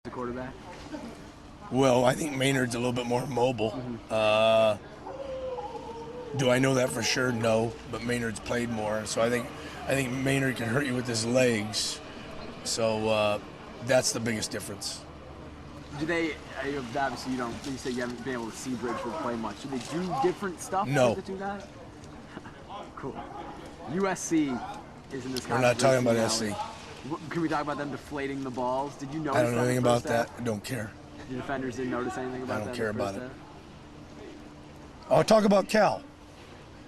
the quarterback? Well, I think Maynard's a little bit more mobile. Do I know that for sure? No, but Maynard's played more, so I think Maynard can hurt you with his legs. So that's the biggest difference. Do they? Obviously, you say you haven't been able to see Bridgewood play much. Do they do different stuff? No. To do that? Cool. USC is in this. We're not talking about SC. Can we talk about them deflating the balls? Did you notice? I don't know anything about that. Half? I don't care. The defenders didn't notice anything about that? I don't care about it. Half? I'll talk about Cal.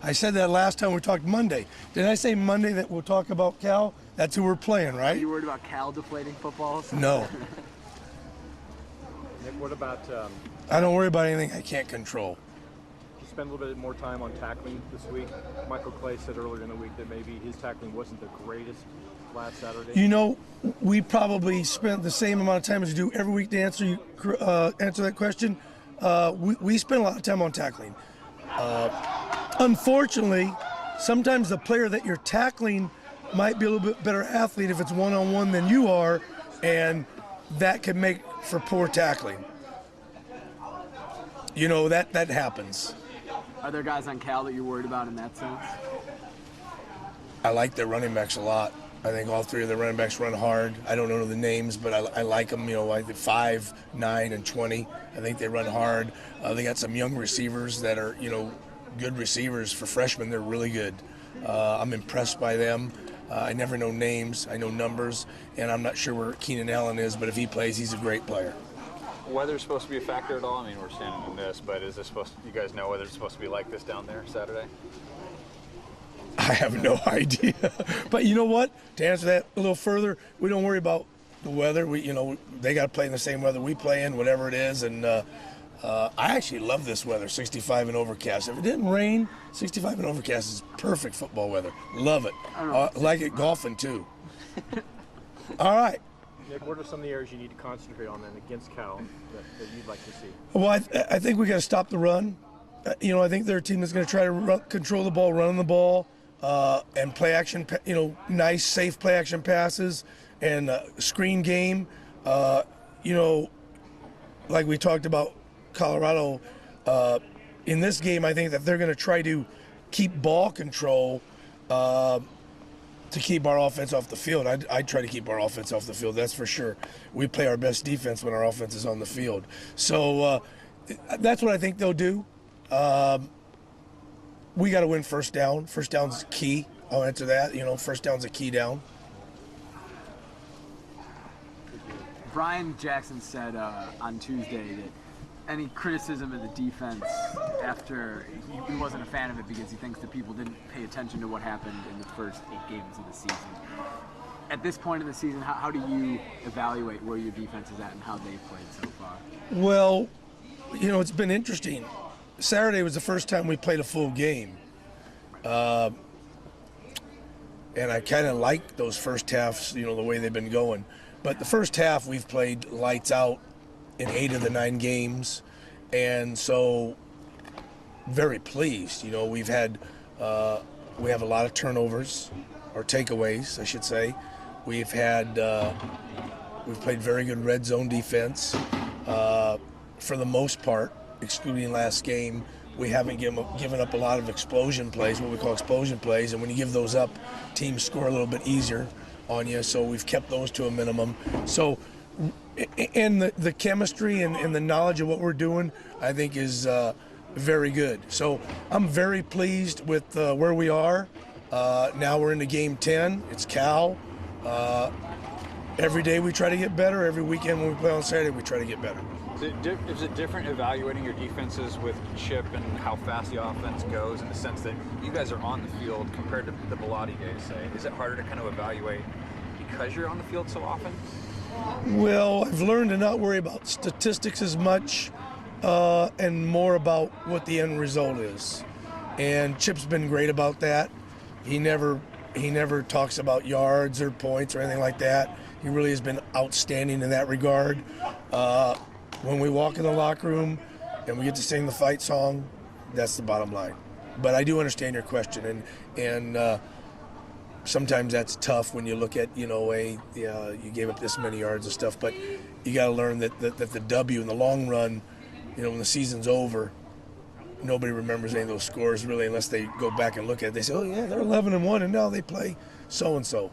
I said that last time we talked Monday. Did I say Monday that we'll talk about Cal? That's who we're playing, right? Are you worried about Cal deflating footballs? No. Nick, what about? I don't worry about anything I can't control. You spend a little bit more time on tackling this week. Michael Clay said earlier in the week that maybe his tackling wasn't the greatest last Saturday. You know, we probably spent the same amount of time as we do every week to answer that question. We spend a lot of time on tackling. Unfortunately, sometimes the player that you're tackling might be a little bit better athlete if it's one-on-one than you are, and that can make for poor tackling. You know, that happens. Are there guys on Cal that you're worried about in that sense? I like their running backs a lot. I think all three of the running backs run hard. I don't know the names, but I like them. You know, like 5, 9, and 20. I think they run hard. They got some young receivers that are, good receivers for freshmen. They're really good. I'm impressed by them. I never know names. I know numbers, and I'm not sure where Keenan Allen is, but if he plays, he's a great player. Weather's supposed to be a factor at all? I mean, we're standing in this, but is this supposed you guys know whether it's supposed to be like this down there Saturday? I have no idea. But you know what? To answer that a little further, we don't worry about the weather. They got to play in the same weather we play in, whatever it is. And I actually love this weather, 65 and overcast. If it didn't rain, 65 and overcast is perfect football weather. Love it. Like it golfing, too. All right. Nick, what are some of the areas you need to concentrate on then against Cal that you'd like to see? Well, I think we got to stop the run. I think they're a team that's going to try to control the ball, run the ball. And play action, nice, safe play action passes and screen game. Like we talked about Colorado, in this game, I think that they're going to try to keep ball control to keep our offense off the field. I'd try to keep our offense off the field, that's for sure. We play our best defense when our offense is on the field. So that's what I think they'll do. We got to win first down. First down's key. I'll answer that. First down's a key down. Brian Jackson said on Tuesday that any criticism of the defense after he wasn't a fan of it because he thinks that people didn't pay attention to what happened in the first 8 games of the season. At this point in the season, how do you evaluate where your defense is at and how they've played so far? Well, it's been interesting. Saturday was the first time we played a full game. And I kind of like those first halves, the way they've been going. But the first half we've played lights out in 8 of the 9 games. And so very pleased. We have a lot of turnovers, or takeaways, I should say. We've played very good red zone defense for the most part. Excluding last game, we haven't given up a lot of explosion plays, what we call explosion plays, and when you give those up, teams score a little bit easier on you, so we've kept those to a minimum. So, and the chemistry and the knowledge of what we're doing, I think is very good. So I'm very pleased with where we are. Now we're into game 10. It's Cal. Every day we try to get better. Every weekend when we play on Saturday, we try to get better. Is it different evaluating your defenses with Chip and how fast the offense goes in the sense that you guys are on the field compared to the Aliotti days, say? Is it harder to kind of evaluate because you're on the field so often? Well, I've learned to not worry about statistics as much and more about what the end result is. And Chip's been great about that. He never talks about yards or points or anything like that. He really has been outstanding in that regard. When we walk in the locker room and we get to sing the fight song, that's the bottom line. But I do understand your question, and sometimes that's tough when you look at, you know, you gave up this many yards and stuff, but you got to learn that the W in the long run, you know, when the season's over, nobody remembers any of those scores really unless they go back and look at it. They say, oh, yeah, they're 11-1, and now they play so-and-so.